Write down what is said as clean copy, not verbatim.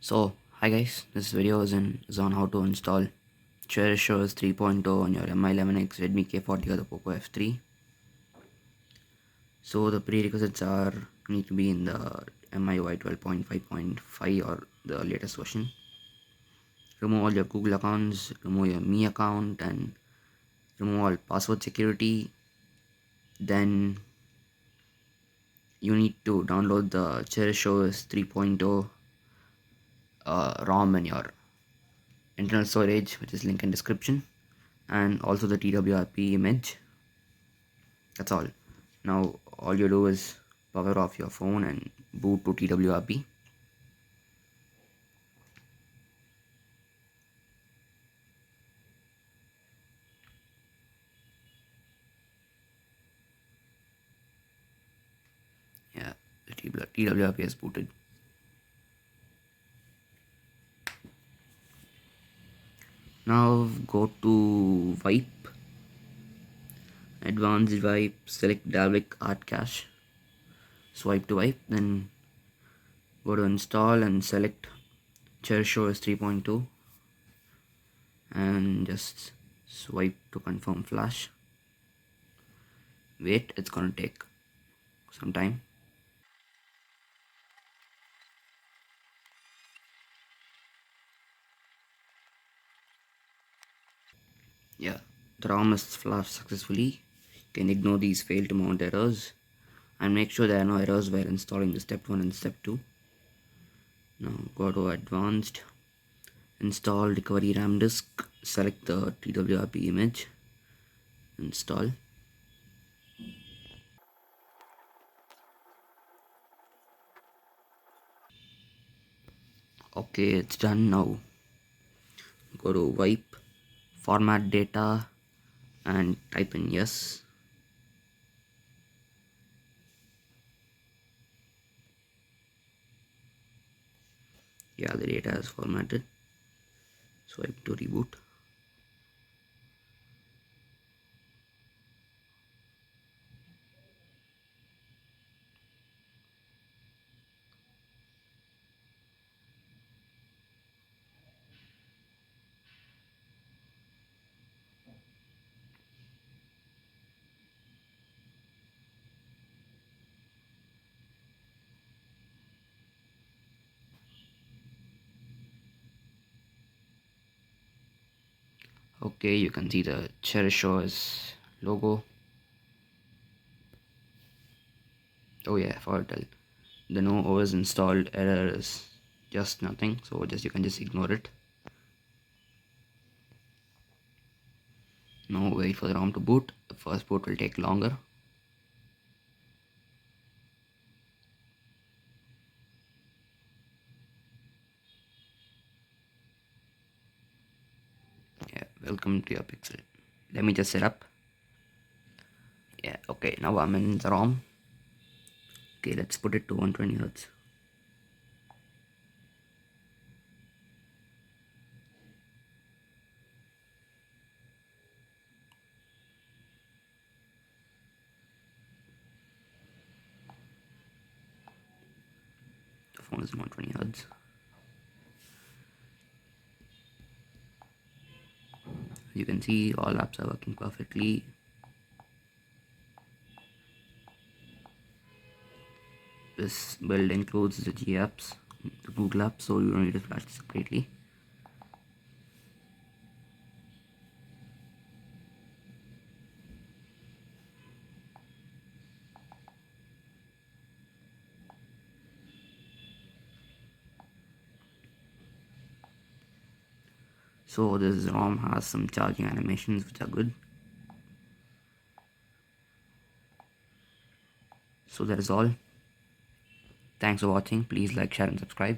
So, hi guys, this video is on how to install Cherish OS 3.0 on your Mi11X Redmi k40 or the Poco F3. So the prerequisites are need to be in the MIUI 12.5.5 or the latest version. Remove all your Google accounts, remove your Me account, and remove all password security. Then you need to download the Cherish OS 3.0 ROM in your internal storage, which is link in description, and also the TWRP image. That's all. Now all you do is power off your phone and boot to TWRP. Yeah, the TWRP is booted. Now go to wipe, advanced wipe, select Dalvik Art Cache, swipe to wipe, then go to install and select Cherish OS 3.2 and just swipe to confirm flash. Wait, it's gonna take some time. Yeah, the ROM is flashed successfully. You can ignore these fail to mount errors and make sure there are no errors while installing the step 1 and step 2. Now go to advanced, install recovery RAM disk, select the TWRP image, install. Okay, it's done. Now go to wipe, format data, and type in yes. Yeah, the data is formatted. Swipe to reboot. Okay, you can see the Cherish OS logo. Oh yeah, for tell the no OS installed error is just nothing, so you can just ignore it. Now wait for the ROM to boot. The first boot will take longer. Yeah, welcome to your Pixel. Let me just set up. Yeah, okay, now I'm in the ROM. Okay, let's put it to 120 Hz. The phone is 120 Hz. You can see all apps are working perfectly. This build includes the G apps, the Google apps, so you don't need to flash it separately. So this ROM has some charging animations which are good. So that is all. Thanks for watching. Please like, share and subscribe.